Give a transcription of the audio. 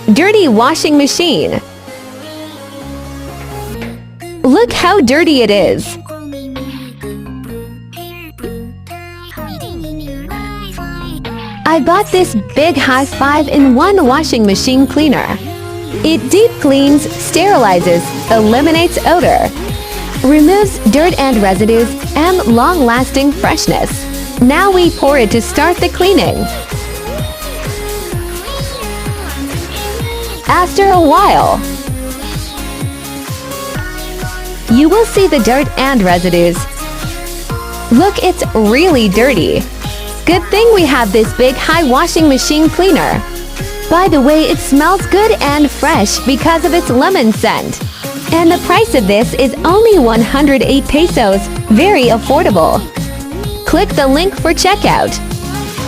Dirty washing machine. Look how dirty it is. I bought this big high 5-in-1 washing machine cleaner. It deep cleans, sterilizes, eliminates odor, removes dirt and residues, and long-lasting freshness. Now we pour it to start the cleaning. After a while, you will see the dirt and residues. Look, it's really dirty. Good thing we have this big high washing machine cleaner. By the way, it smells good and fresh because of its lemon scent. And the price of this is only 108 pesos, very affordable. Click the link for checkout.